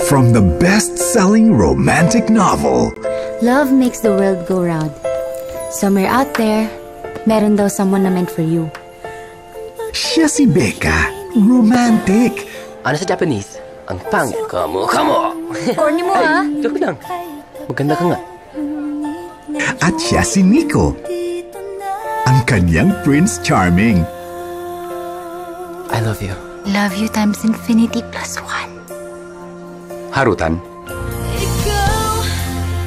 from the best-selling romantic novel. Love makes the world go round. Somewhere out there, meron daw someone na meant for you. Siya si Becca, romantic. Ano sa Japanese? Ang pangit. Kamo! Corny mo, ha? Joke lang. Maganda ka nga. At siya si Nico, ang kanyang Prince Charming. I love you. Love you times infinity plus one. Harutan?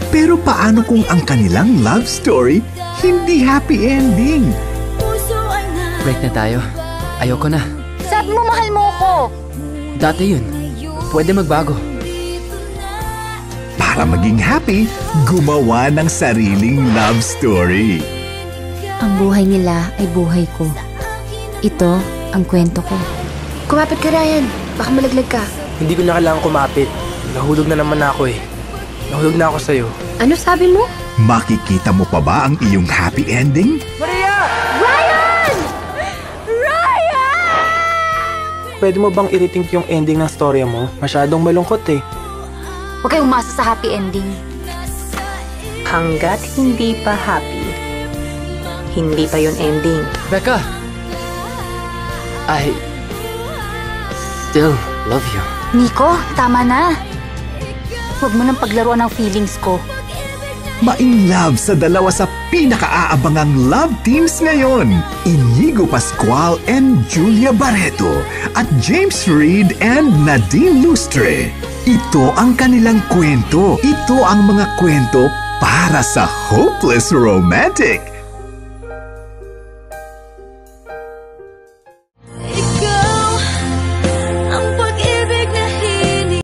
Pero paano kung ang kanilang love story hindi happy ending? Break na tayo. Ayoko na. Sabi mo mahal mo ko. Dati yun. Pwede magbago. Para maging happy, gumawa ng sariling love story. Ang buhay nila ay buhay ko. Ito ang kwento ko. Kumapit ka, Ryan. Baka malaglag ka. Hindi ko na kailangan kumapit. Nahulog na naman ako eh. Nahulog na ako sa'yo. Ano sabi mo? Makikita mo pa ba ang iyong happy ending? Maria! Ryan! Ryan! Pwede mo bang i-rethink yung ending ng storya mo? Masyadong malungkot eh. Huwag kayong umasa sa happy ending. Hanggat hindi pa happy, hindi pa yun ending. Becca! I still love you. Nico, tama na. Huwag mo nang paglaruan ng feelings ko. Ma-in love sa dalawa sa pinaka-aabangang love teams ngayon. Inigo Pascual and Julia Barreto at James Reid and Nadine Lustre. Ito ang kanilang kwento. Ito ang mga kwento para sa hopeless romantic.